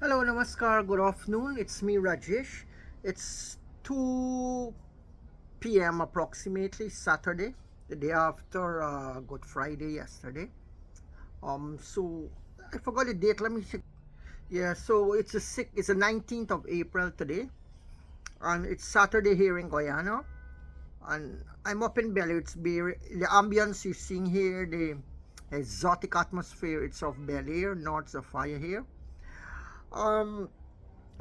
Hello, namaskar, good afternoon. It's me, Rajesh. It's 2 p.m. approximately, Saturday, the day after Good Friday yesterday. So I forgot the date. Let me check. Yeah, so it's the 19th of April today, and it's Saturday here in Guyana. And I'm up in Bel Air. The ambience you're seeing here, the exotic atmosphere. It's of Bel Air, North of Fire here. Um,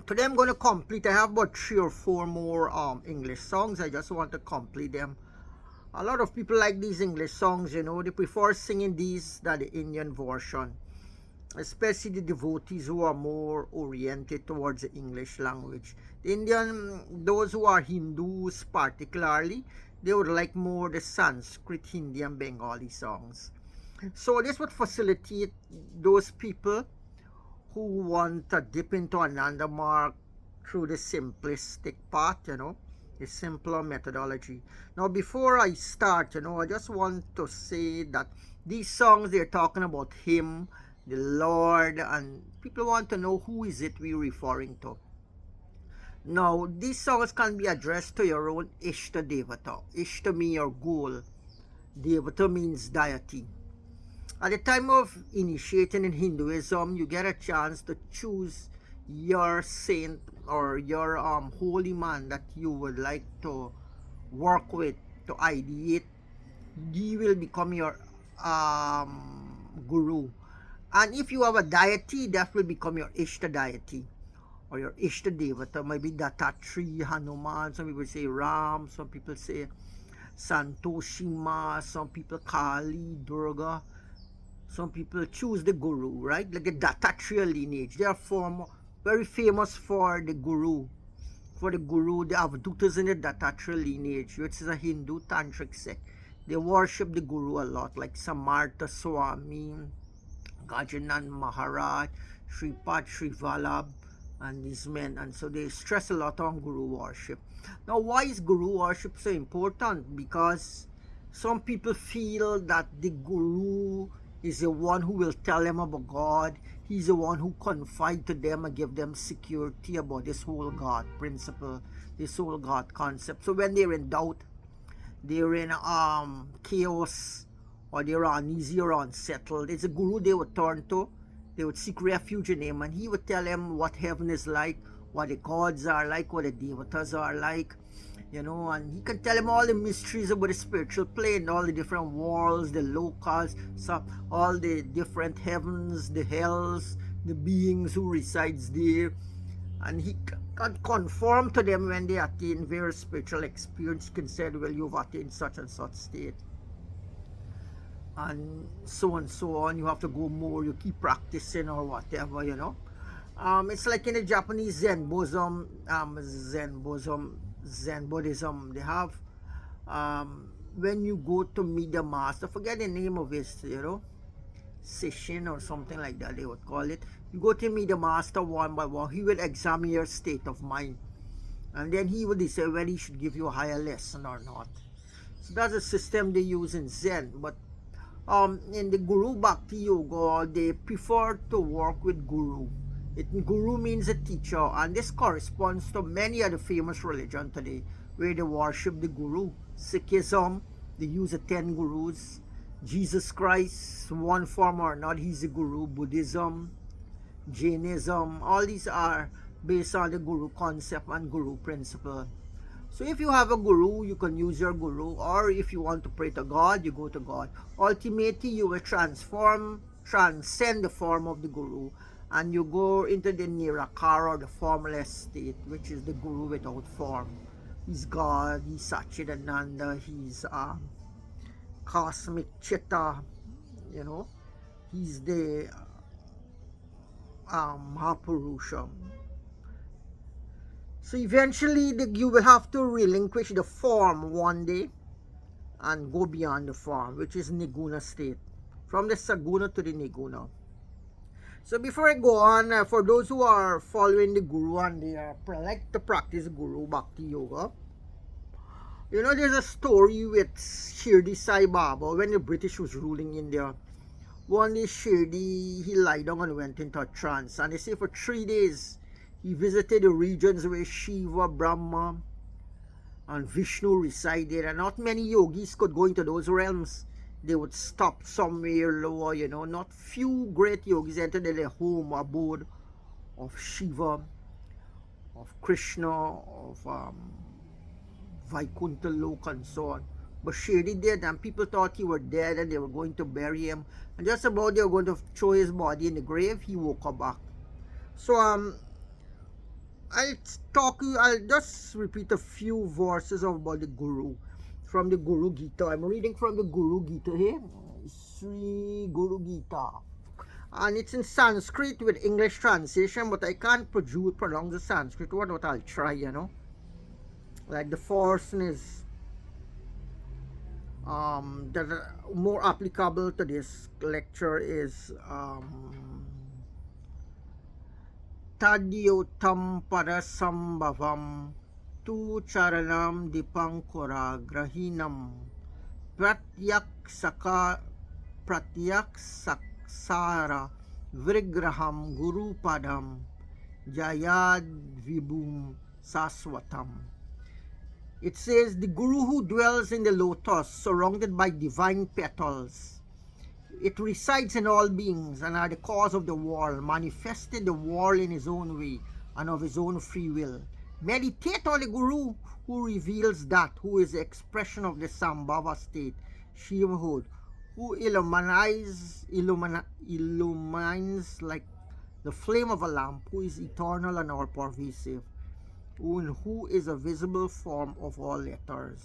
Today I'm going to complete. I have about 3 or 4 more English songs. I just want to complete them. A lot of people like these English songs, they prefer singing these than the Indian version, especially the devotees who are more oriented towards the English language. The Indian, those who are Hindus particularly, they would like more the Sanskrit, Hindi and Bengali songs. So this would facilitate those people who want to dip into another mark through the simplistic path, the simpler methodology. Now, before I start, I just want to say that these songs, they're talking about Him, the Lord, and people want to know who is it we're referring to. Now, these songs can be addressed to your own Ishta Devata. Ishta means your goal. Devata means deity. At the time of initiating in Hinduism, you get a chance to choose your saint or your holy man that you would like to work with, to ideate. He will become your guru. And if you have a deity, that will become your Ishta deity or your Ishta Devata. Maybe Dattatri, Hanuman, some people say Ram, some people say Santoshima, some people Kali, Durga. Some people choose the guru, right? Like the Dattatreya lineage. They are very famous for the guru. For the guru, the Avdutas in the Dattatreya lineage, which is a Hindu tantric sect. They worship the guru a lot, like Samartha Swami, Gajanan Maharaj, Sripad Sri Vallabh, and these men. And so they stress a lot on guru worship. Now, why is guru worship so important? Because some people feel that the guru is the one who will tell them about God. He's the one who confide to them and give them security about this whole God principle, this whole God concept. So when they're in doubt, they're in chaos, or they're uneasy or unsettled, it's a guru they would turn to. They would seek refuge in him, and he would tell them what heaven is like, what the gods are like, what the devatas are like, and he can tell them all the mysteries about the spiritual plane, all the different worlds, the locals, all the different heavens, the hells, the beings who resides there, and he can conform to them when they attain various spiritual experience. He can say, well, you've attained such and such state, and so on. You have to go more, you keep practicing or whatever. It's like in the Japanese Zen Buddhism. They have, when you go to meet the master, forget the name of his, session or something like that, they would call it. You go to meet the master one by one. He will examine your state of mind, and then he will decide whether he should give you a higher lesson or not. So that's a system they use in Zen. But in the Guru Bhakti Yoga, they prefer to work with Guru. Guru means a teacher, and this corresponds to many of the famous religions today, where they worship the Guru. Sikhism, they use the 10 Gurus. Jesus Christ, one form or another, he's a Guru. Buddhism, Jainism, all these are based on the Guru concept and Guru principle. So if you have a guru, you can use your guru, or if you want to pray to God, you go to God. Ultimately, you will transcend the form of the guru, and you go into the Nirakara, or the formless state, which is the guru without form. He's God, he's Satchidananda, he's cosmic Chitta, he's the Mahapurusha. So eventually you will have to relinquish the form one day and go beyond the form, which is Niguna state, from the Saguna to the Niguna. So before I go on, for those who are following the Guru and they like to practice Guru Bhakti Yoga, there's a story with Shirdi Sai Baba when the British was ruling India. One day Shirdi, he lied down and went into a trance. And they say for 3 days, he visited the regions where Shiva, Brahma, and Vishnu resided. And not many yogis could go into those realms. They would stop somewhere lower, Not few great yogis entered their home, abode of Shiva, of Krishna, of Vaikuntha Lok, and so on. But Shirdi did, and people thought he were dead and they were going to bury him. And just about they were going to throw his body in the grave, he woke up back. So I'll just repeat a few verses about the Guru from the Guru Gita. I'm reading from the Guru Gita here, Sri Guru Gita. And it's in Sanskrit with English translation, but I can't pronounce the Sanskrit word, but I'll try, Like the first is that more applicable to this lecture is Tadyotam parasambhavam tu charanam dipankura grahinam pratyak saksara vrigraham guru padam jayad vibhum saswatam. It says, the Guru who dwells in the lotus, surrounded by divine petals. It resides in all beings and are the cause of the world, manifested the world in his own way and of his own free will. Meditate on the Guru who reveals that, who is the expression of the Sambhava state, Shivahood, who illumines like the flame of a lamp, who is eternal and all-pervasive, who is a visible form of all letters.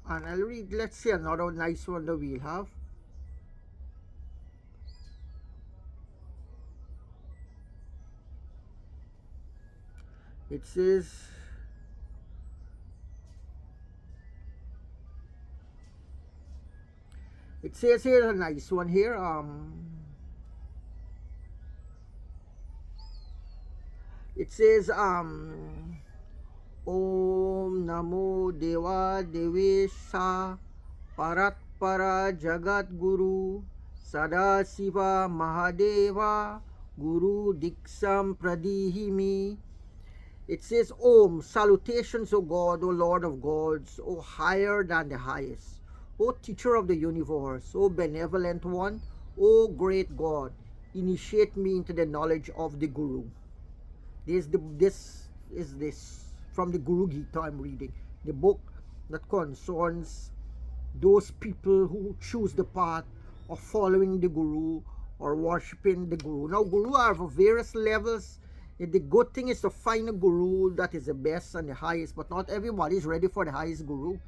And I'll read, let's see another nice one that we'll have. It says, here a nice one here. It says, Om Namo Deva Devesha Paratpara Jagat Guru Sada Siva Mahadeva Guru Diksam Pradihimi. It says, Om, salutations, O God, O Lord of gods, O higher than the highest, O teacher of the universe, O benevolent one, O great God, initiate me into the knowledge of the Guru. This is from the Guru Gita I'm reading, the book that concerns those people who choose the path of following the Guru or worshipping the Guru. Now, Guru are of various levels. The good thing is to find a Guru that is the best and the highest, but not everybody is ready for the highest Guru.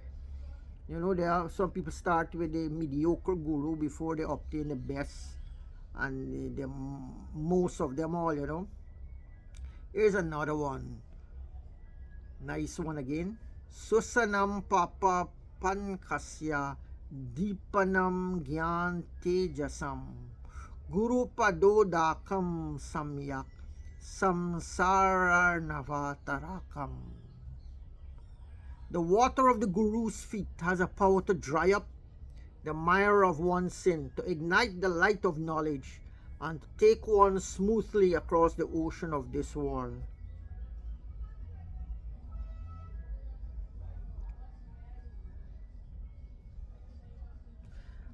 There are some people start with the mediocre Guru before they obtain the best and the most of them all, Here's another one. Nice one again. Susanam papa pankasya deepanam gyan tejasam guru padodakam samyak samsararnavatarakam. The water of the Guru's feet has a power to dry up the mire of one's sin, to ignite the light of knowledge, and to take one smoothly across the ocean of this world.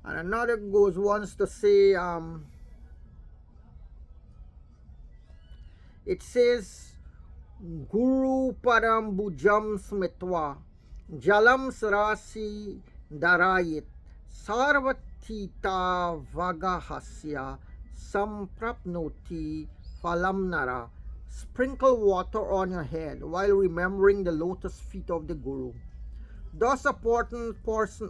And another goes once to say, it says, Guru Param Bujam Smitwa Jalam Sarasi Darayit Sarvatita Vagahasya Samprapnoti Phalamnara. Sprinkle water on your head while remembering the lotus feet of the Guru. Thus a person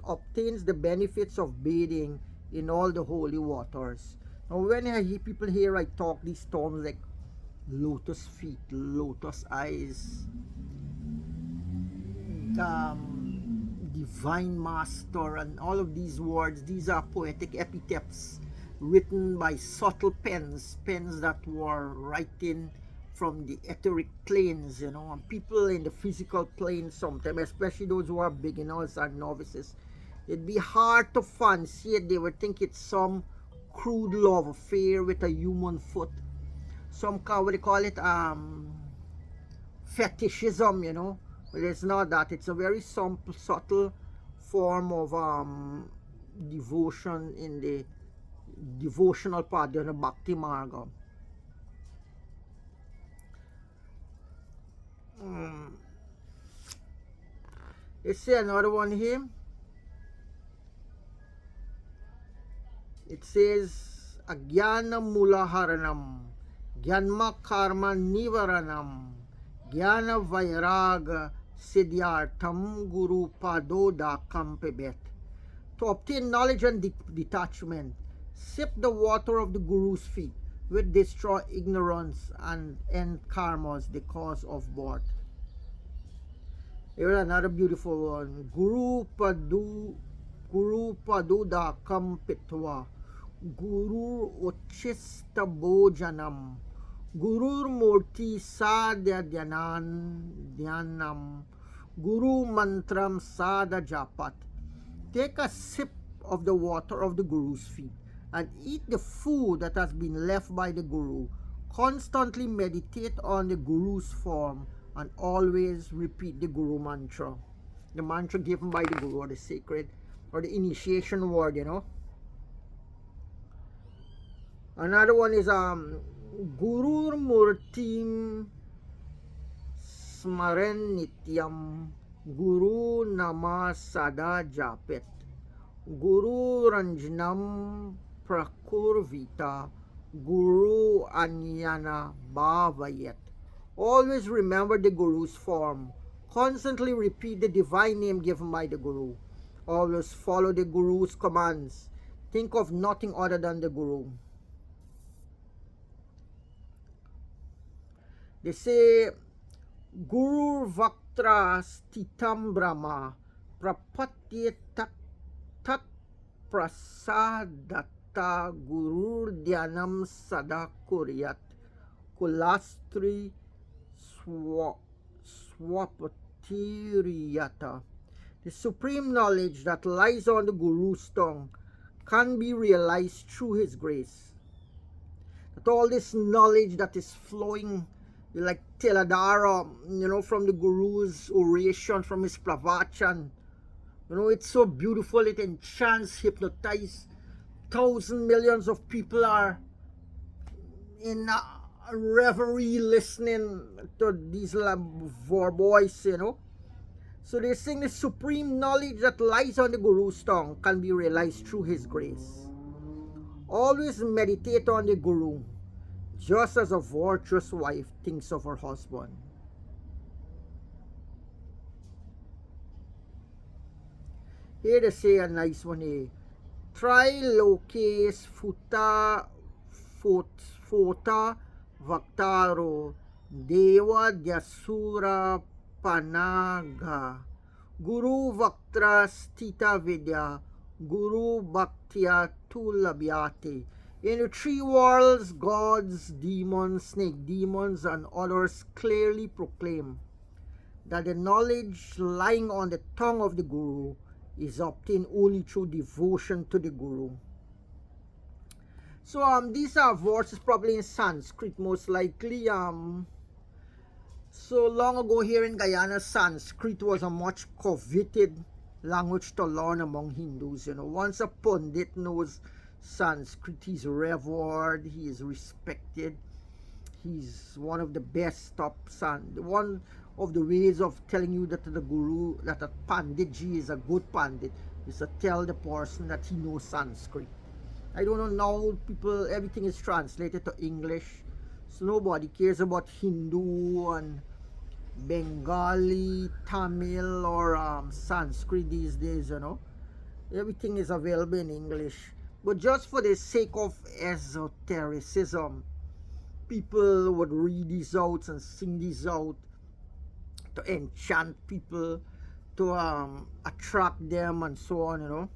obtains the benefits of bathing in all the holy waters. Now when I hear people here, I talk these terms like lotus feet, lotus eyes, divine master, and all of these words. These are poetic epithets written by subtle pens that were writing from the etheric planes, and people in the physical plane sometimes, especially those who are beginners and novices, it'd be hard to fancy it. They would think it's some crude love affair with a human foot. Some what they call it, fetishism, But it's not that. It's a very subtle form of devotion in the devotional part, the Bhakti Marga. Let's see another one here. It says Agyana Mulaharanam, Gyanma Karma Nivaranam, Gyana Vairaga Siddhyartham Guru Padoda Kampebet. To obtain knowledge and detachment, sip the water of the Guru's feet, which destroy ignorance and end karmas, the cause of birth. Here's another beautiful one. Guru Paduda Kampitva, Guru Uchista Bojanam, Gurur Murti Sadya Dhyanam, Guru Mantram Sada Japat. Take a sip of the water of the Guru's feet and eat the food that has been left by the Guru. Constantly meditate on the Guru's form and always repeat the Guru mantra. The mantra given by the Guru, or the sacred, or the initiation word, Another one is Gurur Murtim Smaren Nityam, Guru Nama Sada Japet, Guru Ranjanam Prakurvita, Guru Anyana Bhavayet. Always remember the Guru's form. Constantly repeat the divine name given by the Guru. Always follow the Guru's commands. Think of nothing other than the Guru. They say, Guru Vaktra Stitam Brahma Prapatye Tat Prasadata Gurur Dhyanam Sada Kuryat Kulastri Swapatiriyata. The supreme knowledge that lies on the Guru's tongue can be realized through his grace. That all this knowledge that is flowing like Teladara, from the Guru's oration, from his pravachan, it's so beautiful. It enchants, hypnotizes. Thousands, millions of people are in reverie listening to these voice, So they sing the supreme knowledge that lies on the Guru's tongue can be realized through his grace. Always meditate on the Guru, just as a virtuous wife thinks of her husband. Here they say a nice one here. Trilokes Fota Vaktaro Deva Dyasura Panaga Guru Vaktra Stita Vidya Guru Bhaktya Tulabhyate. In the three worlds, gods, demons, snake demons, and others clearly proclaim that the knowledge lying on the tongue of the Guru is obtained only through devotion to the Guru. So these are verses probably in Sanskrit most likely. So long ago here in Guyana, Sanskrit was a much coveted language to learn among Hindus. Once a Pundit knows Sanskrit, he's revered, he is respected, he's one of the best top one of the ways of telling you that the Guru, that a Panditji is a good Pandit, is to tell the person that he knows Sanskrit. I don't know now, people, everything is translated to English, so nobody cares about Hindu and Bengali, Tamil, or Sanskrit these days, Everything is available in English. But just for the sake of esotericism, people would read these out and sing these out to enchant people, to attract them, and so on,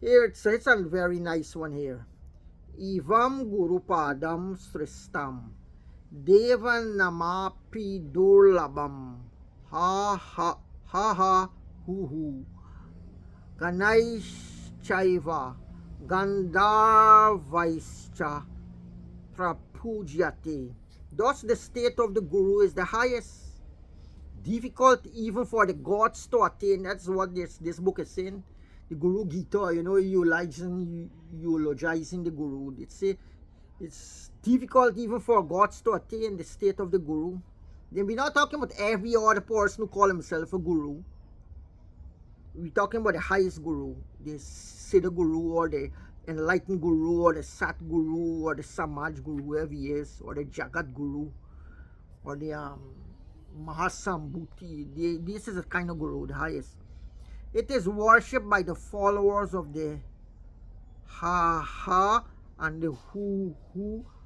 Here it's a very nice one here. Evam Gurupadam Sristam Devan Namapi Durlabam Ha ha ha ha hu hu Ganaish Chaiva Gandharvaischa Prapujyate. Thus the state of the Guru is the highest. Difficult even for the gods to attain. That's what this book is saying. The Guru Gita, eulogizing the Guru. It's difficult even for gods to attain the state of the Guru. Then we're not talking about every other person who call himself a Guru. We're talking about the highest Guru, the Siddha Guru, or the enlightened Guru, or the Sat Guru, or the Samaj Guru, whoever he is, or the Jagat Guru, or the Mahasambhuti. This is a kind of Guru, the highest. It is worshipped by the followers of the Ha and the Hu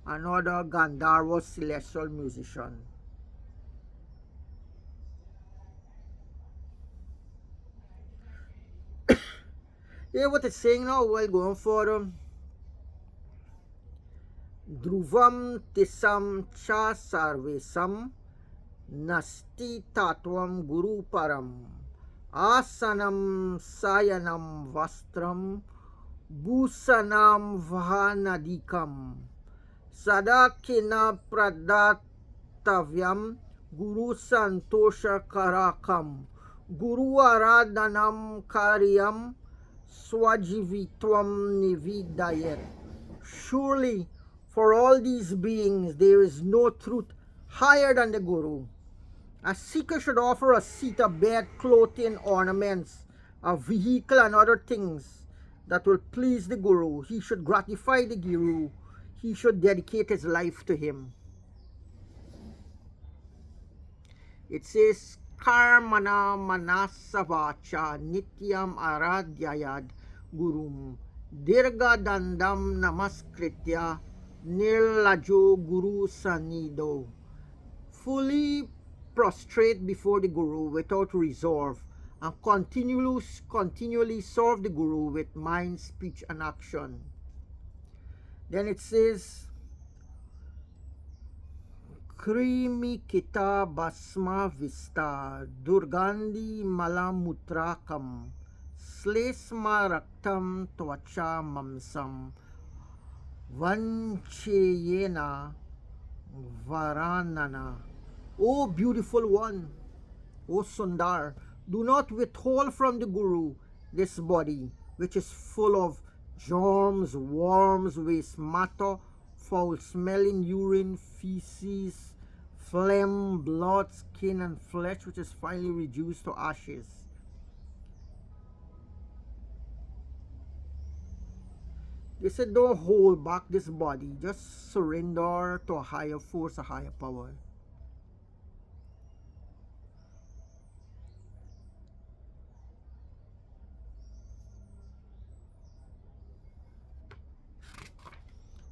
and other Gandharva celestial musician. Hear what it's saying now while going for Dhruvam Tisam Cha Sarvesam Nasti Tatvam Guru Param Asanam Sayanam Vastram Bhusanam Vahanadikam Sadakina Pradatavyam Guru Santosha Karakam Guru Aradhanam Karyam Swajivitvam Nividayat. Surely for all these beings there is no truth higher than the Guru. A seeker should offer a seat, a bed, clothing, ornaments, a vehicle and other things that will please the Guru. He should gratify the Guru. He should dedicate his life to him. It says, Karmana Manasavacha Nityam Aradhyayad Gurum Dirga Dandam Namaskritya Nirlajo Guru Sanido. Fully prostrate before the Guru without reserve and continually serve the Guru with mind, speech and action. Then it says, Krimi kita basma vista durgandi malamutrakam slesma raktam tvacha mamsam vancheyena varanana. O beautiful one, O Sundar, do not withhold from the Guru this body which is full of germs, worms, waste matter, foul-smelling urine, feces, phlegm, blood, skin, and flesh, which is finally reduced to ashes. They said, don't hold back this body. Just surrender to a higher force, a higher power.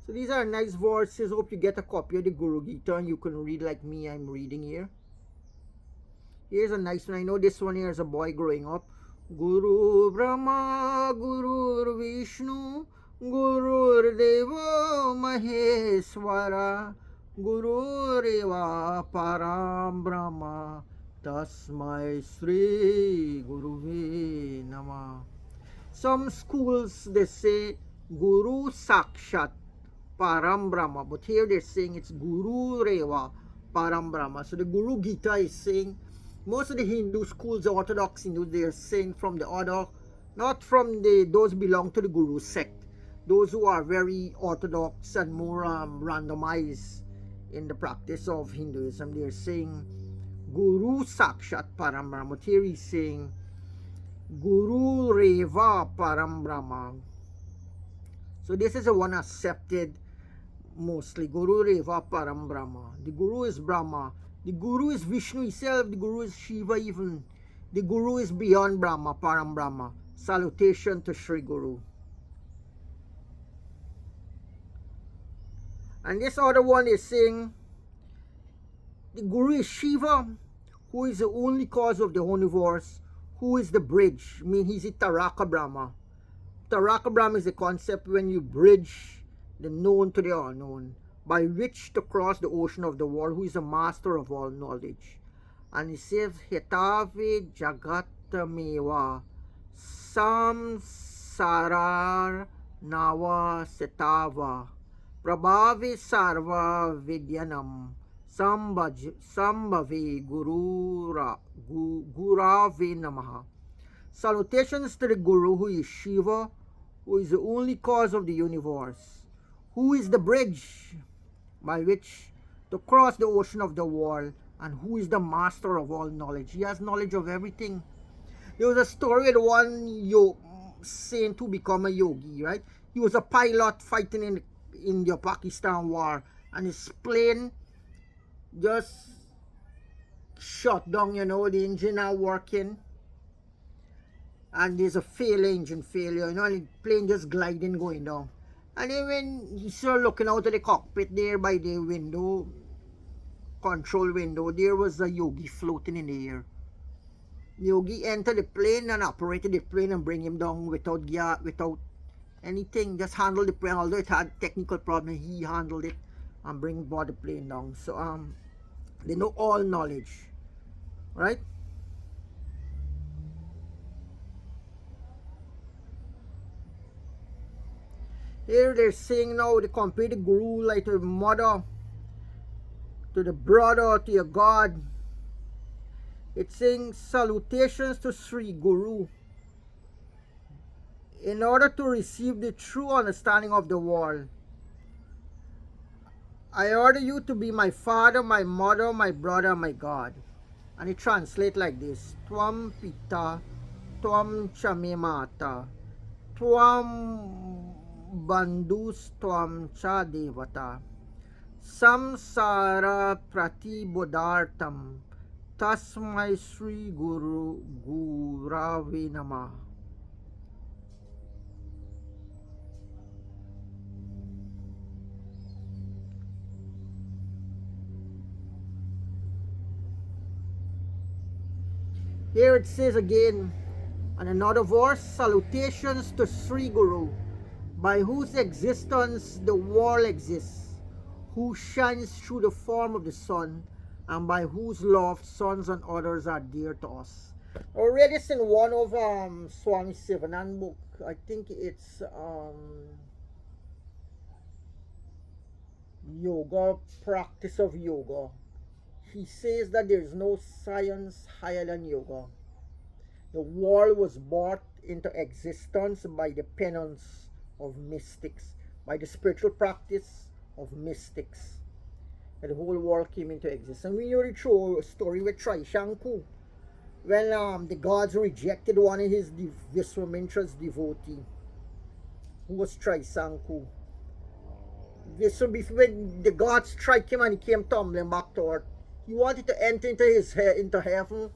So these are nice verses. Hope you get a copy of the Guru Gita and you can read like me. I'm reading here. Here's a nice one. I know this one here is a boy growing up. Guru Brahma, Guru Vishnu, Guru Deva Maheswara, Guru Reva Param Brahma, Tasmai Sri Guruve Nama. Some schools they say Guru Sakshat Param Brahma, but here they're saying it's Guru Reva Param Brahma. So the Guru Gita is saying, most of the Hindu schools, the Orthodox Hindus, they're saying from the other, not from those belong to the Guru sect, those who are very orthodox and more randomized in the practice of Hinduism, they're saying Guru Sakshat Param Brahma. But here he's saying Guru Reva Param Brahma. So this is the one accepted mostly. Guru Reva Param Brahma. The Guru is Brahma. The Guru is Vishnu himself. The Guru is Shiva even. The Guru is beyond Brahma, Param Brahma. Salutation to Sri Guru. And this other one is saying the Guru is Shiva, who is the only cause of the universe, who is the bridge. I mean, he's a Taraka Brahma. Taraka Brahma is the concept when you bridge the known to the unknown, by which to cross the ocean of the world, who is the master of all knowledge. And he says, Hetave Jagatamewa Samsarar Nava Setava Prabhavi Sarva Vidyanam Sambhave Gurave Namaha. Salutations to the Guru, who is Shiva, who is the only cause of the universe, who is the bridge by which to cross the ocean of the world, and who is the master of all knowledge. He has knowledge of everything. There was a story of one saint who become a yogi, right? He was a pilot fighting in the India-Pakistan war, and his plane just shut down, the engine not working, and there's a engine failure, and the plane just gliding going down. And then when he started looking out of the cockpit there by the window, control window, there was a yogi floating in the air. The yogi entered the plane and operated the plane and bring him down without anything, just handled the plane. Although it had technical problem, he handled it and brought the plane down. So they know all knowledge, right? Here they're saying now they compare the Guru like to the mother, to the brother, to your God. It's saying, salutations to Sri Guru. In order to receive the true understanding of the world, I order you to be my father, my mother, my brother, my God. And it translates like this: Tvam Pita, Tvam Chame Mata, Tvam Bandhus, Tvam Cha Devata, Samsara Pratibodhartam, Tasmai Sri Guru Gurave Namah. Here it says again, on another verse, salutations to Sri Guru, by whose existence the world exists, who shines through the form of the sun, and by whose love sons and others are dear to us. I read this in one of Swami Sivanand book. I think it's yoga, practice of yoga. He says that there is no science higher than yoga. The world was brought into existence by the penance of mystics, by the spiritual practice of mystics. And the whole world came into existence. And we already show a story with Trishanku, when the gods rejected one of his Vishwamitra devotee, who was Trisanku. So when the gods strike him and he came tumbling back to earth, he wanted to enter into heaven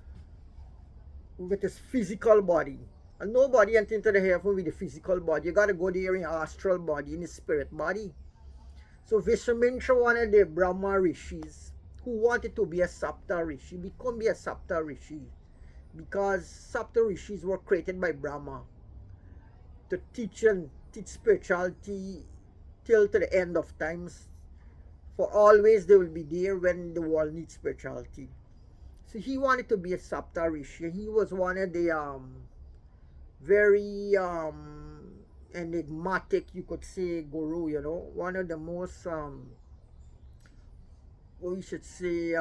with his physical body. And nobody enters into the heaven with the physical body. You got to go there in astral body, in the spirit body. So Vishwamitra, one of the Brahma rishis, who wanted to be a Sapta rishi, become a Sapta rishi, because Sapta rishis were created by Brahma to teach spirituality till to the end of times. For always they will be there when the world needs spirituality. So he wanted to be a Sapta rishi. He was one of the very enigmatic, you could say, guru, one of the most we should say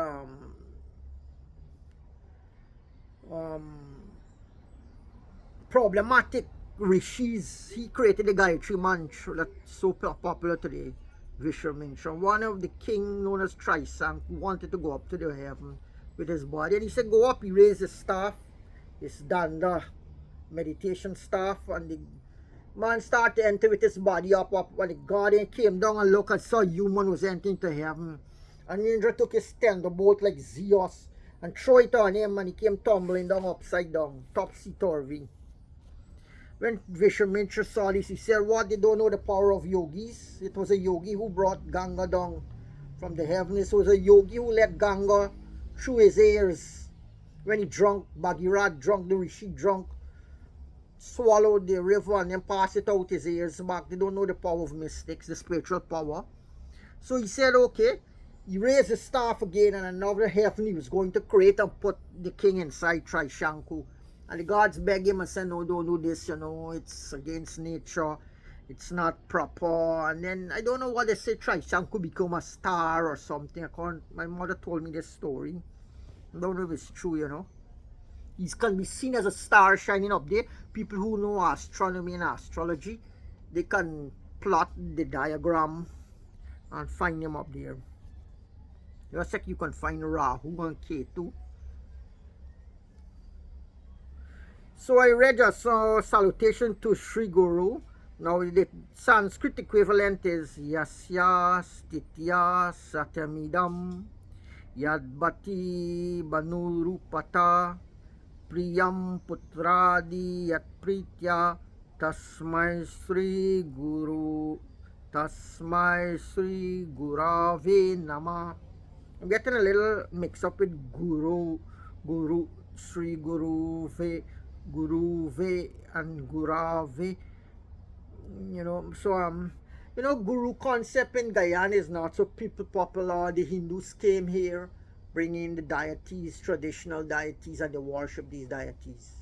problematic rishis. He created the Gayatri mantra that's so popular today, Vishwamitra. One of the king known as Trisank wanted to go up to the heaven with his body, and he said go up. He raised his staff, his danda meditation staff, and the man started to enter with his body up, when the guardian came down and looked and saw a human was entering to heaven. And Indra took his thunderbolt like Zeus and threw it on him, and he came tumbling down upside down, topsy-turvy. When Vishwamitra saw this, he said, what, they don't know the power of yogis? It was a yogi who brought Ganga down from the heavens. It was a yogi who let Ganga through his ears when he drunk, Bhagirath drunk, the rishi drunk. swallow the river and then pass it out his ears back. They don't know the power of mystics, the spiritual power. So he said, okay, he raised the staff again, and another heaven he was going to create and put the king inside Trishanku. And the gods begged him and said, no, don't do this, it's against nature. It's not proper. And then, I don't know what they say, Trishanku become a star or something. My mother told me this story. I don't know if it's true, He can be seen as a star shining up there. People who know astronomy and astrology, they can plot the diagram and find him up there. Just like you can find Rahu and Ketu. So I read a salutation to Sri Guru. Now the Sanskrit equivalent is Yasya Stitya Satyamidam Yadbati Banurupata Priyam Putradi Yat Pritya Tasmai Sri Gurave Nama. I'm getting a little mixed up with Guru, Sri Guruve, and Gurave. So Guru concept in Guyana is not so popular. The Hindus came here, bringing the deities, traditional deities, and they worship these deities.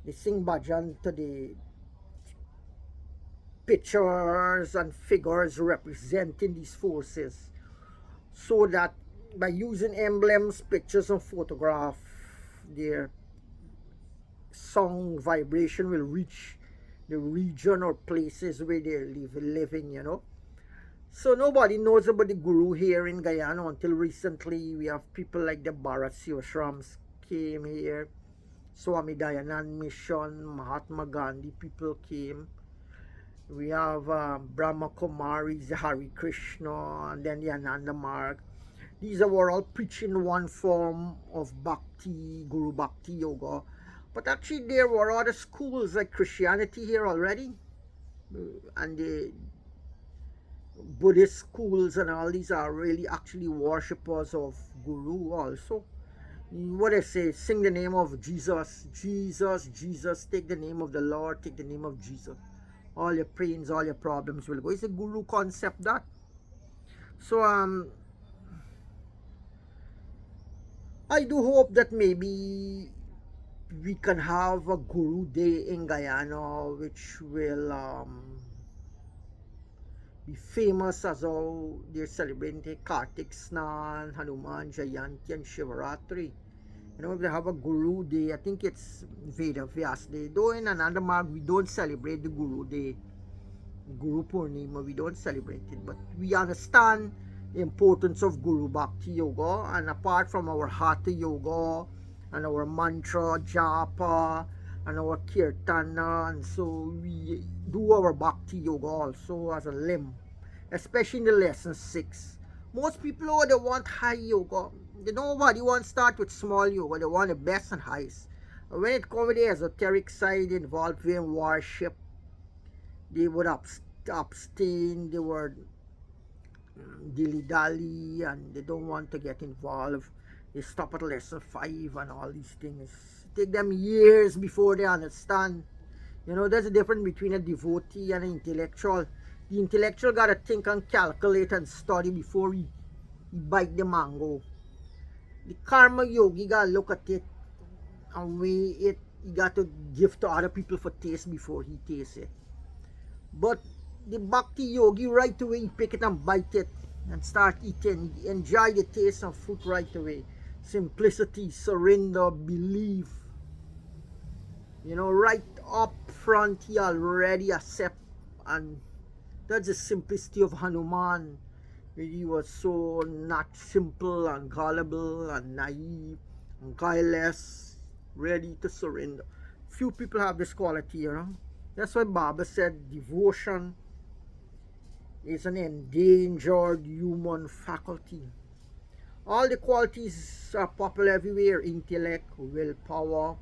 They sing bhajan to the pictures and figures representing these forces, so that by using emblems, pictures, and photograph, their song vibration will reach the region or places where they're living. So nobody knows about the Guru here in Guyana until recently. We have people like the Bharati Ashrams came here, Swami Dayanand Mission, Mahatma Gandhi people came. We have Brahma Kumaris, the Hari Krishna, and then the Ananda Marg. These were all preaching one form of bhakti, Guru Bhakti Yoga. But actually there were other schools like Christianity here already. And the Buddhist schools and all these are really actually worshippers of Guru also. What they say, sing the name of Jesus, Jesus, Jesus, take the name of the Lord, take the name of Jesus. All your pains, all your problems will go. It's a Guru concept, that. So I do hope that maybe we can have a Guru Day in Guyana, which will be famous as how they're celebrating Kartik Snan, Hanuman Jayanti, and Shivaratri. If they have a Guru Day, I think it's Veda Vyas Day. Though in Ananda Marg, we don't celebrate the Guru Day, Guru Purnima, we don't celebrate it. But we understand the importance of Guru Bhakti Yoga, and apart from our Hatha Yoga and our mantra japa and our kirtana, and so we do our Bhakti Yoga also as a limb, especially in the lesson 6. Most people, they want high yoga. Nobody wants to start with small yoga. They want the best and highest. And when it comes to the esoteric side involved in worship, they would abstain, they would dilly-dally, and they don't want to get involved. They stop at lesson 5 and all these things. It take them years before they understand. There's a difference between a devotee and an intellectual. The intellectual got to think and calculate and study before he bite the mango. The karma yogi got to look at it and weigh it. He got to give to other people for taste before he tastes it. But the bhakti yogi, right away, he pick it and bite it and start eating. He enjoy the taste of food right away. Simplicity, surrender, belief. Right up front, he already accept. And that's the simplicity of Hanuman. He was so not simple and gullible and naive and guileless, ready to surrender. Few people have this quality, That's why Baba said devotion is an endangered human faculty. All the qualities are popular everywhere: intellect, willpower,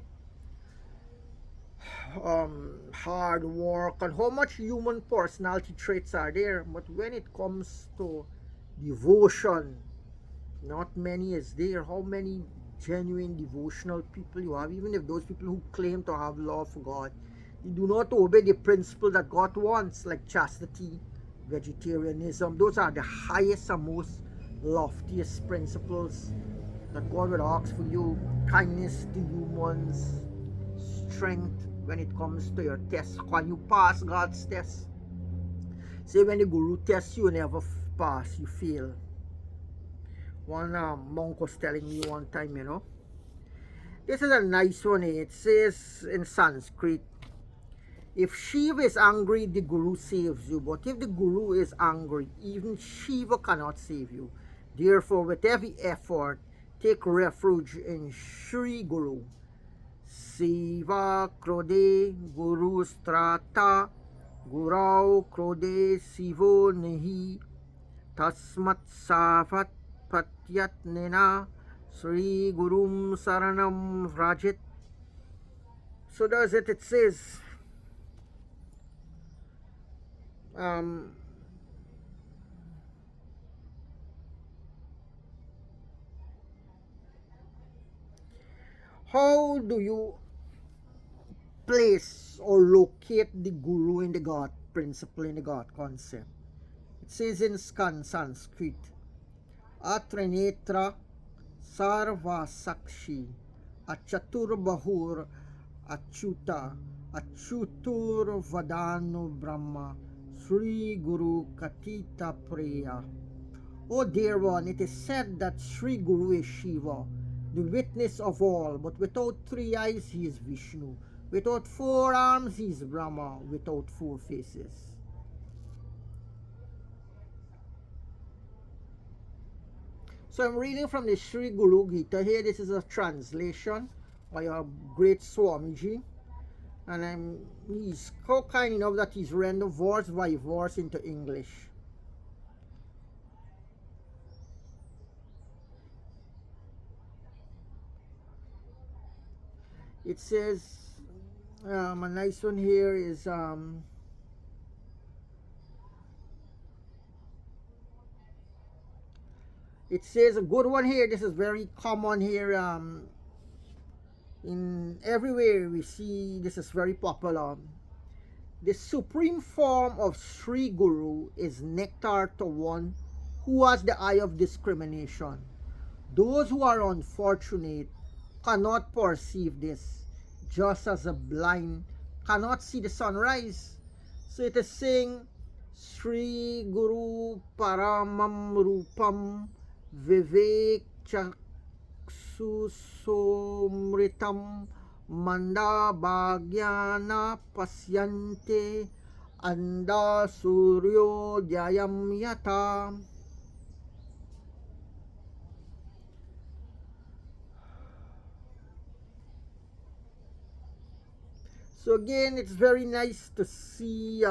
hard work, and how much human personality traits are there. But when it comes to devotion, not many is there. How many genuine devotional people you have, even if those people who claim to have love for God, they do not obey the principle that God wants, like chastity, vegetarianism. Those are the highest and most loftiest principles that God would ask for you. Kindness to humans, strength when it comes to your test. Can you pass God's test? Say when the Guru tests you, you never pass, you fail. One monk was telling me one time, This is a nice one. It says in Sanskrit, if Shiva is angry, the Guru saves you. But if the Guru is angry, even Shiva cannot save you. Therefore, with every effort, take refuge in Shri Guru. Siva Krode Guru Strata Gurau Krode Sivo Nahi Tasmat Savat Patyat Nena Sri Gurum Saranam Rajit. So does it. It says, how do you place or locate the Guru in the God principle, in the God concept? It says in Sanskrit, Atrinetra Sarva Sakshi Achatur Bahur Achyuta Achyutur Vadanu Brahma Sri Guru Katita Priya. O dear one, it is said that Sri Guru is Shiva, the witness of all, but without 3 eyes he is Vishnu, without 4 arms he is Brahma, without 4 faces. So I'm reading from the Sri Guru Gita here. This is a translation by a great Swamiji, and he's so kind enough that he's rendered verse by verse into English. It says, a nice one here is, it says a good one here. This is very common here. In everywhere we see this is very popular. The supreme form of Sri Guru is nectar to one who has the eye of discrimination. Those who are unfortunate cannot perceive this, just as the blind cannot see the sunrise. So it is saying, Sri Guru Paramam Rupam Vivek Chaksusomritam Manda Bhagyana Pasyante Anda Suryo Dhyayam Yata. So again, it's very nice to see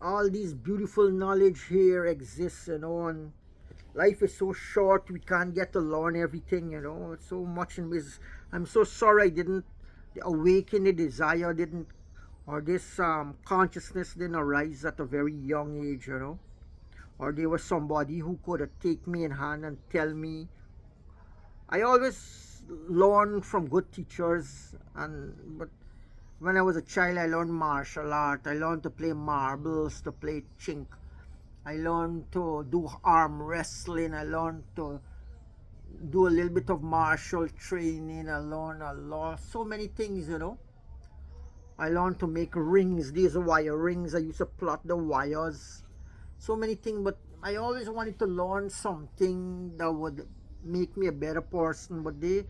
all these beautiful knowledge here exists, and life is so short, we can't get to learn everything, it's so much in this. I'm so sorry I didn't awaken the desire, didn't, or this consciousness didn't arise at a very young age, or there was somebody who could take me in hand and tell me. I always learn from good teachers, but when I was a child, I learned martial art. I learned to play marbles, to play chink. I learned to do arm wrestling. I learned to do a little bit of martial training. I learned a lot, so many things, I learned to make rings. These are wire rings. I used to plot the wires. So many things, but I always wanted to learn something that would make me a better person. But the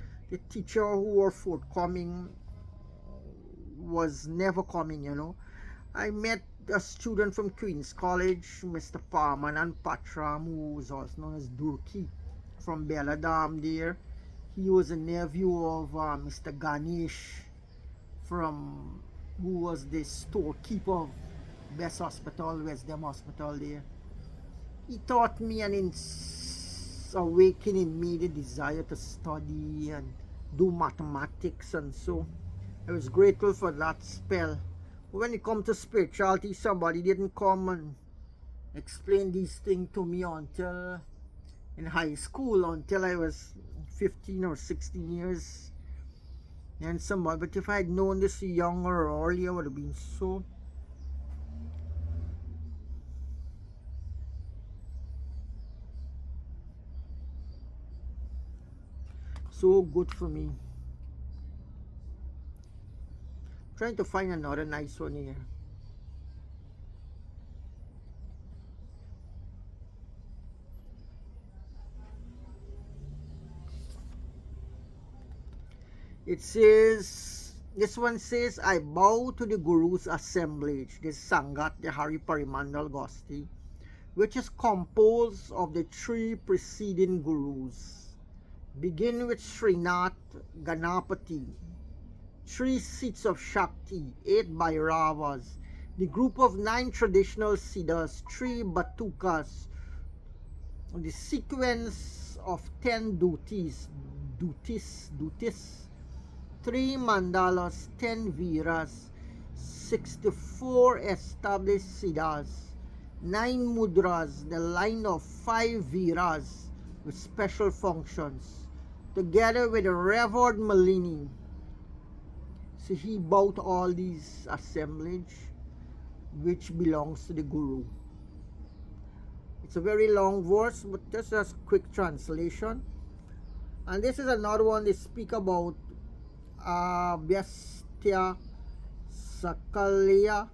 teacher who were forthcoming was never coming, I met a student from Queen's College, Mr. Parman Patram, who was also known as Durki, from Belladam there. He was a nephew of Mr. Ganesh, who was the storekeeper of Best Hospital, Westdam Hospital there. He taught me and awakened in me the desire to study and do mathematics, and so I was grateful for that spell. When it comes to spirituality, somebody didn't come and explain these things to me until in high school, until I was 15 or 16 years and somebody. But if I had known this younger or earlier, I would have been so good for me. Trying to find another nice one here. It says, this one says, I bow to the Guru's assemblage, this Sangat, the Hari Parimandal Gosti, which is composed of the three preceding Gurus. Begin with Srinath Ganapati, three seats of Shakti, 8 Bhairavas, the group of 9 traditional Siddhas, 3 Batukas, the sequence of 10 duties, 3 mandalas, 10 viras, 64 established siddhas, 9 mudras, the line of 5 viras with special functions, together with the revered Malini. So he bought all these assemblage which belongs to the Guru. It's a very long verse, but just a quick translation. And this is another one they speak about Vyastya Sakalya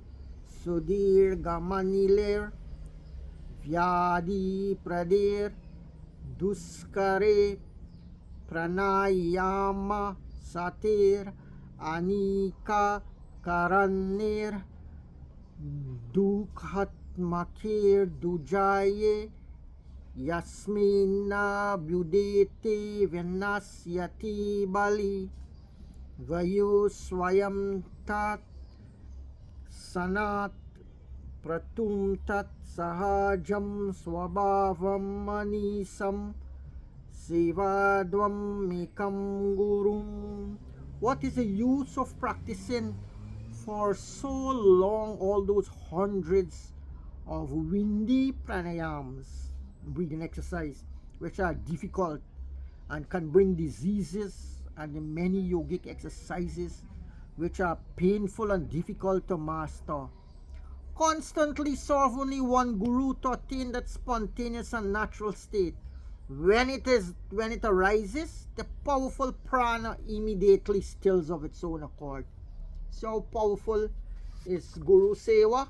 Sudhir Gamaniler Vyadi Pradir Duskare Pranayama Satir Anika Karanir Dukhatmakir Dujaye Yasmina Budete Venasyati Bali Vayu Swayam Tat Sanat Pratum Tat Sahajam Swabhavam Manisam Sivadvam Mikam Gurum. What is the use of practicing for so long all those hundreds of windy pranayams, breathing exercise, which are difficult and can bring diseases, and the many yogic exercises which are painful and difficult to master? Constantly serve only one guru to attain that spontaneous and natural state. When it arises, the powerful prana immediately stills of its own accord. So how powerful is Guru Seva?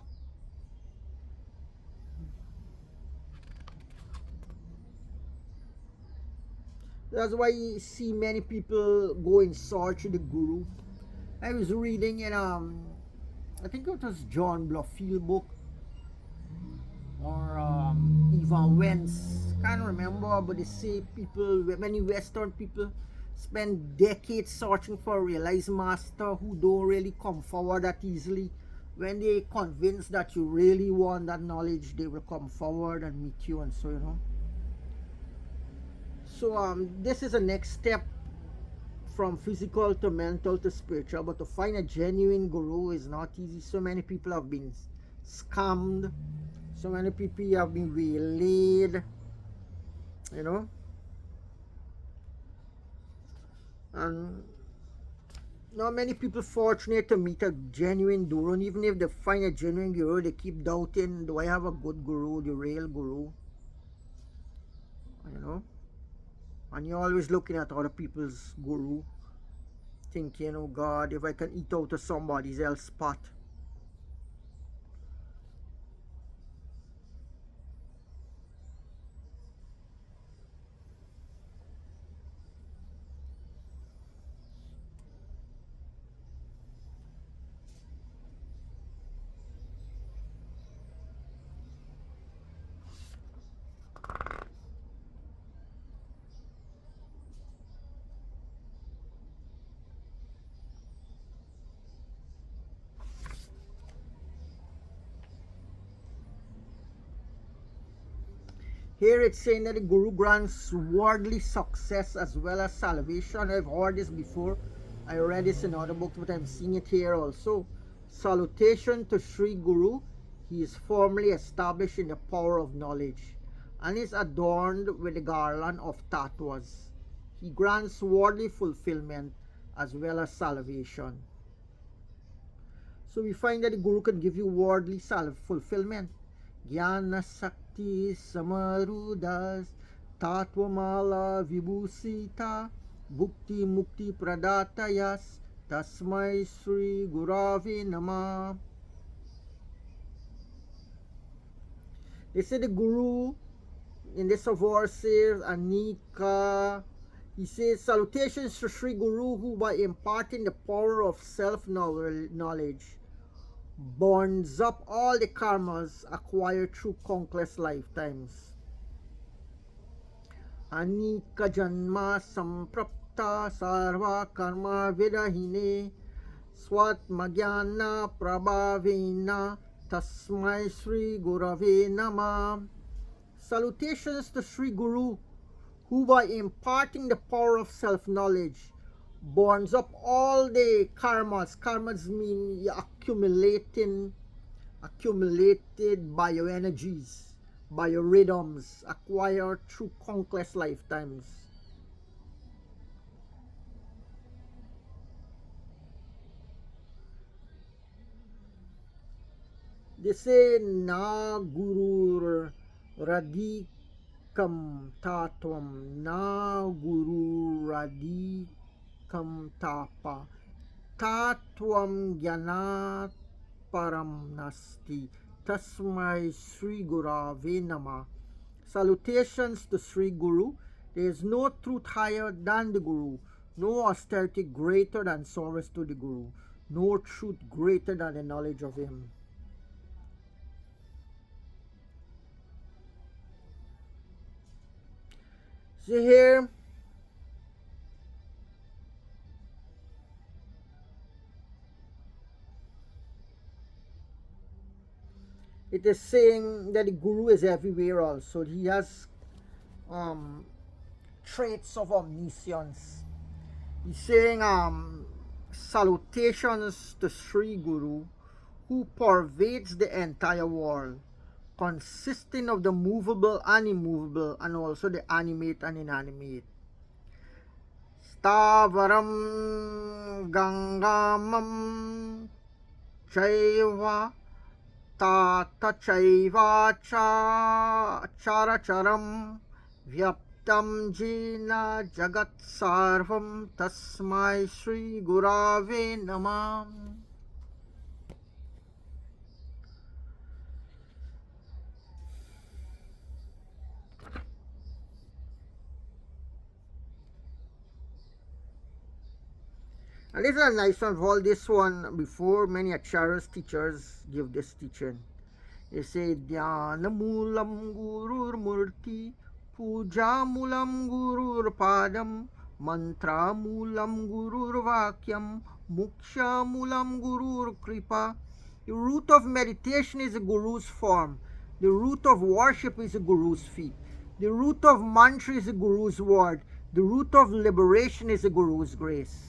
That's why you see many people go in search of the Guru. I was reading in I think it was John Bluffield book or Ivan Wentz, can't remember, but they say people, many Western people spend decades searching for a realized master who don't really come forward that easily. When they convinced that you really want that knowledge, they will come forward and meet you, and so so this is a next step from physical to mental to spiritual. But to find a genuine guru is not easy. So many people have been scammed, so many people have been waylaid, and not many people fortunate to meet a genuine guru. And even if they find a genuine guru, they keep doubting, do I have a good guru, the real guru? And you're always looking at other people's guru, thinking, oh God, if I can eat out of somebody else's pot. Here it's saying that the Guru grants worldly success as well as salvation. I've heard this before. I read this in other books, but I'm seeing it here also. Salutation to Sri Guru. He is formally established in the power of knowledge and is adorned with the garland of tattvas. He grants worldly fulfillment as well as salvation. So we find that the Guru can give you worldly fulfillment. Jnana Sakti Samarudas Tatvamala Vibhusita Bhukti Mukti Pradatayas Tasmai Sri Gurave Nama. They say the Guru in this verse says Anika. He says salutations to Sri Guru, who by imparting the power of self-knowledge burns up all the karmas acquired through countless lifetimes. Anika janma samprapta sarva karma vidahine swat magyana prabhavena tasmai Sri Gurave Nama. Salutations to Sri Guru, who by imparting the power of self-knowledge burns up all the karmas. Karmas mean accumulated bioenergies, biorhythms acquired through countless lifetimes. They say na guru radikam tatvam, na guru radikam tapa, tatvam jnanat param nasti, tasmai Sri Gurave Nama. Salutations to Sri Guru. There is no truth higher than the Guru, no austerity greater than service to the Guru, no truth greater than the knowledge of him. See here, it is saying that the Guru is everywhere also. He has traits of omniscience. He's saying salutations to Sri Guru, who pervades the entire world, consisting of the movable and immovable, and also the animate and inanimate. Stavaram Gangamam Chaiva Tata Chaiva Characharam Vyaptam Jena Jagat Sarvam Tasmai Sri Gurave Nama. And this is a nice one. I've heard this one before. Many acharyas, teachers give this teaching. They say Dhyana Moolam Gurur Murti, Puja Moolam Gurur Padam, Mantra Moolam Gurur Vakyam, Muksha Moolam Gurur Kripa. The root of meditation is the Guru's form. The root of worship is the Guru's feet. The root of mantra is the Guru's word. The root of liberation is the Guru's grace.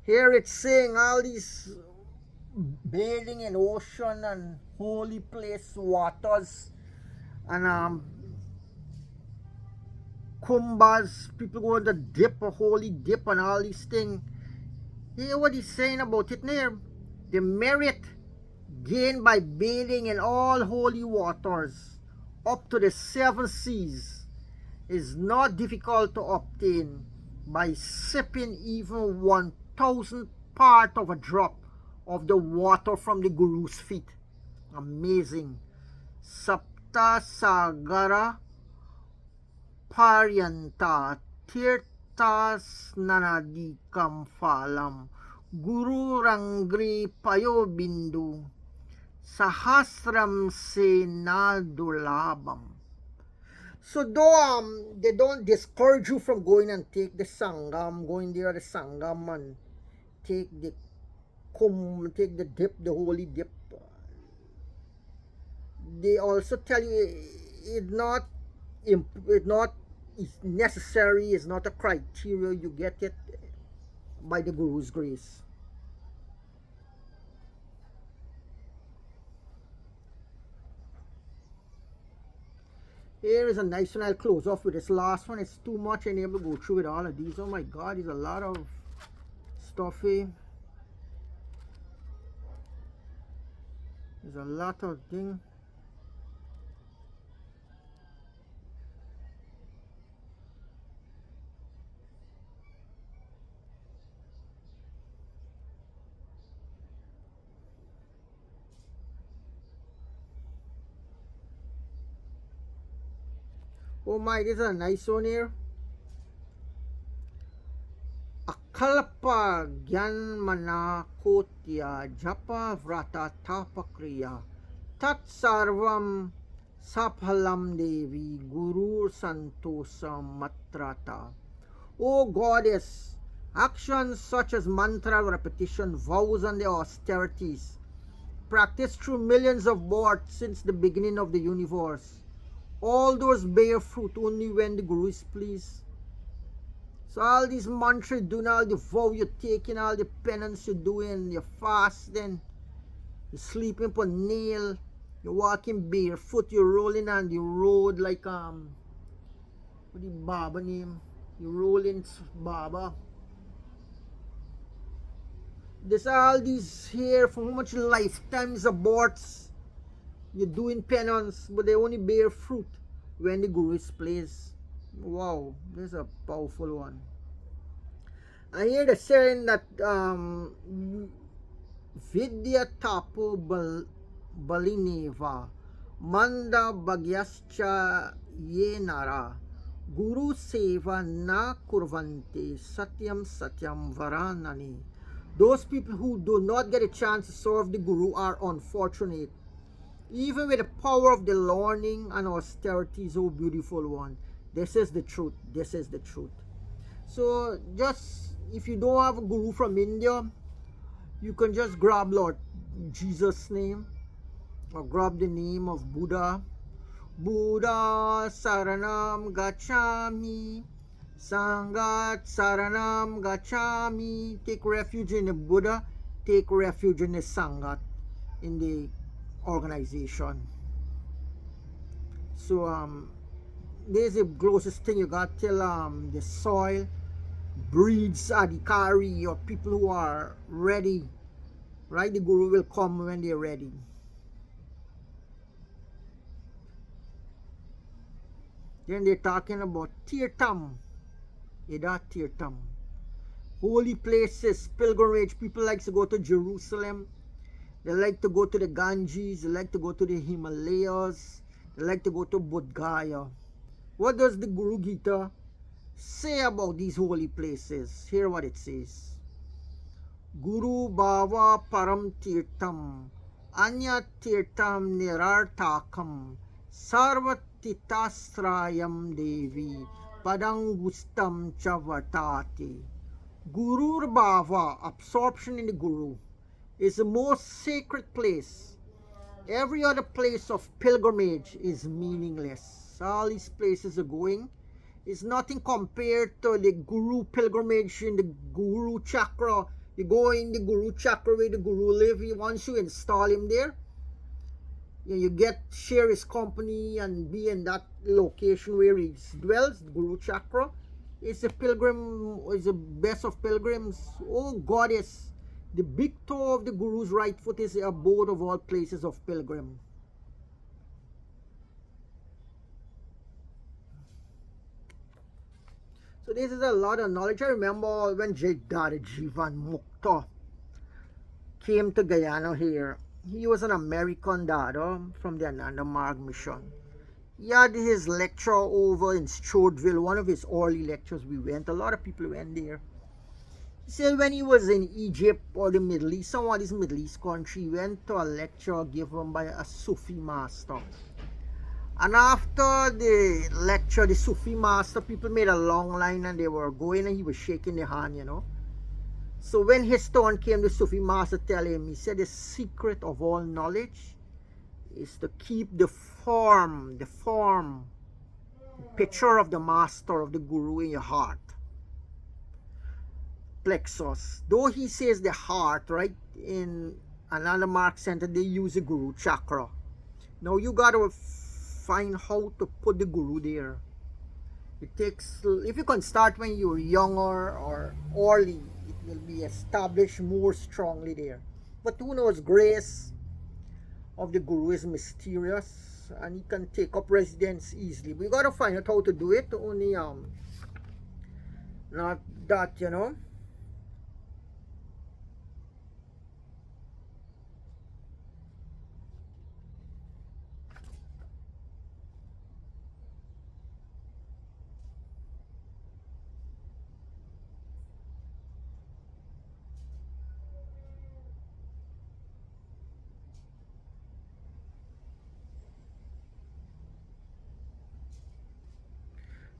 Here it's saying all these bathing in ocean and holy place waters and kumbhas, people going to dip, a holy dip and all these things. Hear what he's saying about it there. The merit gained by bathing in all holy waters up to the 7 seas is not difficult to obtain by sipping even 1,000th part of a drop of the water from the Guru's feet. Amazing. Sapta Sagara Paryanta Tirtas Nanadikam Phalam Guru Rangri Payo Bindu Sahasram Se Nadulabam. So though they don't discourage you from going and take the sangam, going there the sangam and take the take the dip, the holy dip. They also tell you it's not it's not it's necessary, it's not a criteria. You get it by the Guru's grace. Here is a nice one. I'll close off with this last one. It's too much. I'm able to go through with all of these. Oh my God, there's a lot of stuff here. There's a lot of things. Oh my, this is a nice one here. Akalpa Gyanmana Kotya Japa Vrata Tapakriya Tat Sarvam Saphalam Devi Guru Santosa Matrata. O Goddess, actions such as mantra repetition, vows, and the austerities practiced through millions of births since the beginning of the universe, all those bear fruit only when the Guru is pleased. So all these mantras doing, all the vow you're taking, all the penance you're doing, you're fasting, you're sleeping upon nail, you're walking barefoot, you're rolling on the road like what the Baba name? You're rolling Baba. There's all these here for how much lifetimes aborts. You're doing penance, but they only bear fruit when the Guru is pleased. Wow, this is a powerful one. I hear the saying that Vidya Tapo Balineva Manda Bhagyascha Yenara Guru Seva Na Kurvante Satyam Satyam Varanani. Those people who do not get a chance to serve the Guru are unfortunate. Even with the power of the learning and austerities, oh beautiful one. This is the truth. This is the truth. So just if you don't have a Guru from India, you can just grab Lord Jesus' name or grab the name of Buddha. Buddha Saranam Gacchami, Sangat Saranam Gacchami. Take refuge in the Buddha, take refuge in the Sangat, in the organization. So this is the closest thing you got till the soil breeds adhikari or people who are ready, right? The Guru will come when they're ready. Then they're talking about Tirtham, Ida Tirtham, holy places, pilgrimage. People like to go to Jerusalem. They like to go to the Ganges. They like to go to the Himalayas. They like to go to Bodh Gaya. What does the Guru Gita say about these holy places? Hear what it says. Guru Bhava Param Tirtham Anya Tirtham Nirartakam Sarvatitasrayam Devi Padangustam Chavatati. Guru Bhava, absorption in the Guru, is the most sacred place. Every other place of pilgrimage is meaningless. All these places are going is nothing compared to the Guru pilgrimage in the Guru Chakra. You go in the Guru Chakra where the Guru live. Once you install him there, you get share his company and be in that location where he dwells. The Guru Chakra is a pilgrim, is the best of pilgrims. Oh Goddess, the big toe of the Guru's right foot is the abode of all places of pilgrim. So this is a lot of knowledge. I remember when Jayadara Jivan Mukta came to Guyana here. He was an American Dada from the Ananda Marg mission. He had his lecture over in Strodeville, one of his early lectures we went. A lot of people went there. He said when he was in Egypt or the Middle East, some of these Middle East country, he went to a lecture given by a Sufi master. And after the lecture, the Sufi master, people made a long line and they were going and he was shaking their hand, you know. So when his turn came, the Sufi master tell him, he said, the secret of all knowledge is to keep the picture of the master, of the guru in your heart. Plexus. Though he says the heart, right? In another mark center, they use the guru chakra. Now you gotta find how to put the guru there. It takes, if you can start when you're younger or early, it will be established more strongly there. But who knows, grace of the guru is mysterious and he can take up residence easily. We gotta find out how to do it. Only not that, you know.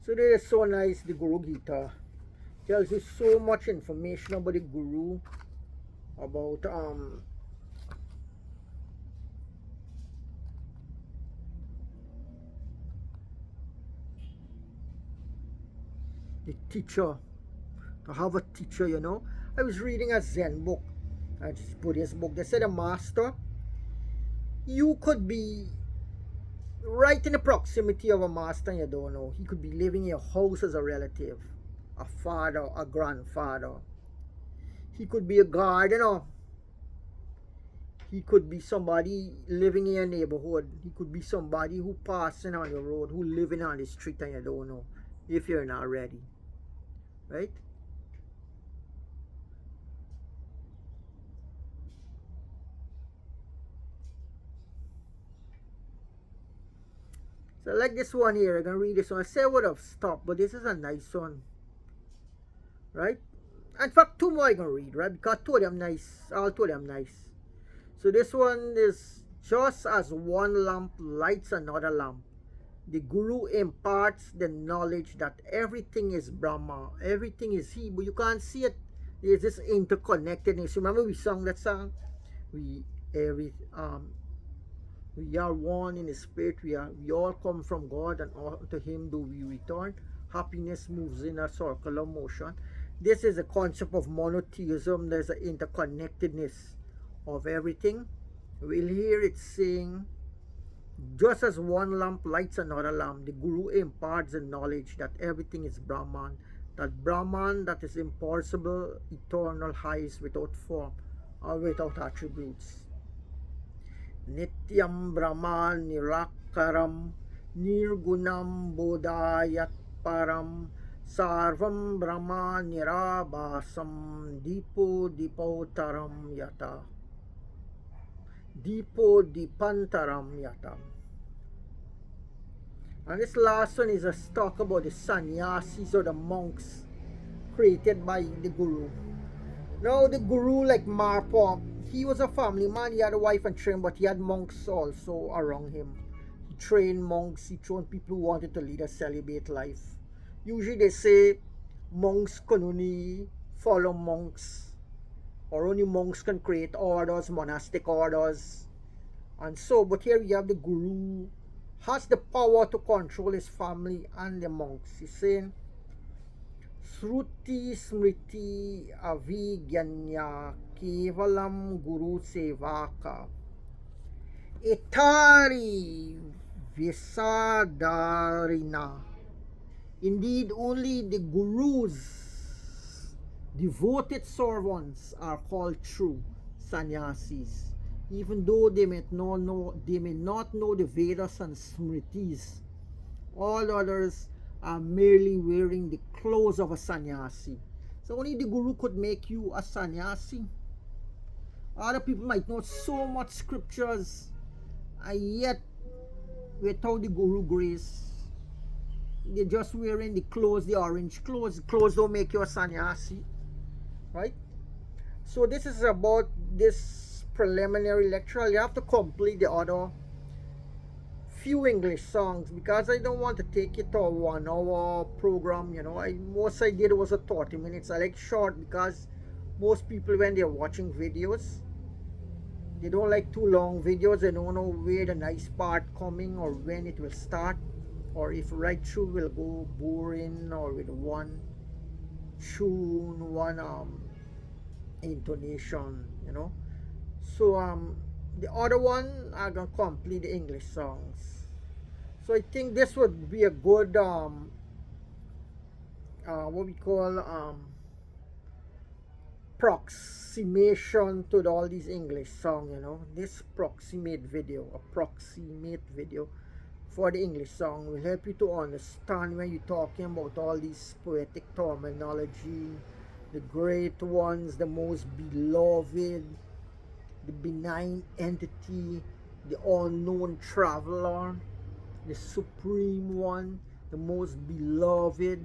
So this is so nice, the Guru Gita. Tells you so much information about the Guru, about the teacher. To have a teacher, you know. I was reading a Zen book, a Buddhist book. They said a master, you could be right in the proximity of a master and you don't know. He could be living in your house as a relative, a father, a grandfather. He could be a gardener. He could be somebody living in your neighborhood. He could be somebody who passing on your road, who living on the street and you don't know, if you're not ready. Right? So like this one here, I'm gonna read this one. I say I would have stopped, but this is a nice one. Right? In fact, two more I can read, right? Because two of them nice. All two of them nice. So this one is, just as one lamp lights another lamp, the Guru imparts the knowledge that everything is Brahma, everything is He, but you can't see it. There's this interconnectedness. Remember we sung that song? We are one in the spirit. We all come from God, and all to Him do we return. Happiness moves in a circular motion. This is a concept of monotheism. There's an interconnectedness of everything. We'll hear it saying, just as one lamp lights another lamp, the Guru imparts the knowledge that everything is Brahman, that Brahman that is impossible, eternal, highs, without form or without attributes. Nityam Brahma Nirakaram Nirgunam Bodhayat Param Sarvam Brahma Nirabhasam Dipo Dipotaram Yata Dipo Dipantaram Yata. And this last one is a talk about the sannyasis or the monks created by the Guru. Now the Guru, like Marpa, he was a family man. He had a wife and children, but he had monks also around him. He trained monks. He trained people who wanted to lead a celibate life. Usually they say monks can only follow monks, or only monks can create orders, monastic orders, and so. But here we have the Guru has the power to control his family and the monks. He's saying, Sruti Smriti Aviganya Kevalam Guru Sevaka Etari Visadarina. Indeed, only the Guru's devoted servants are called true sannyasis, even though they may not know the Vedas and Smritis. All others are merely wearing the clothes of a sannyasi. So only the Guru could make you a sannyasi. Other people might know so much scriptures, and yet without the Guru grace, they're just wearing the clothes, the orange clothes. The clothes don't make you a sannyasi, right? So this is about this preliminary lecture. You have to complete the other few English songs because I don't want to take it to a 1 hour program. You know, most I did was a 30 minutes. I like short because most people when they're watching videos, they don't like too long videos. They don't know where the nice part coming or when it will start, or if right through will go boring or with one tune, one intonation, you know. So the other one I gonna complete the English songs. So I think this would be a good what we call approximation to all these English song, you know. This approximate video for the English song will help you to understand when you're talking about all these poetic terminology, the great ones, the most beloved, the benign entity, the unknown traveler, the supreme one, the most beloved,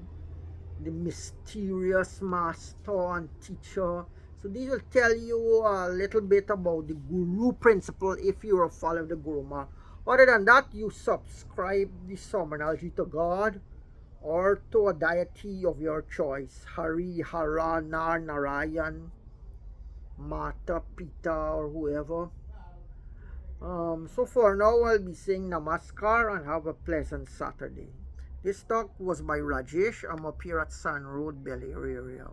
the mysterious master and teacher. So these will tell you a little bit about the Guru principle if you are a follower of the Guru Mark. Other than that, you subscribe the terminology to God or to a deity of your choice. Hari, Hara, Nar, Narayan, Mata, Pita, or whoever. So for now, I'll be saying Namaskar and have a pleasant Saturday. This talk was by Rajesh. I'm up here at Sun Road, Bel Air area.